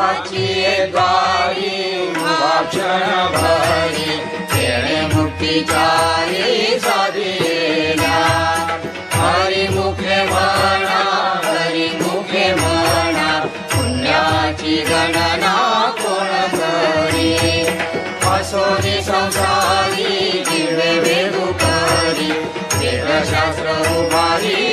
द्वारी क्षण भरी तेणे मुक्तीच्या साधिला हरिमुखे म्हणा पुण्याची गणना कोण करी असोरी संसारी दिव्य वेदू करी वेदशास्त्र उभारी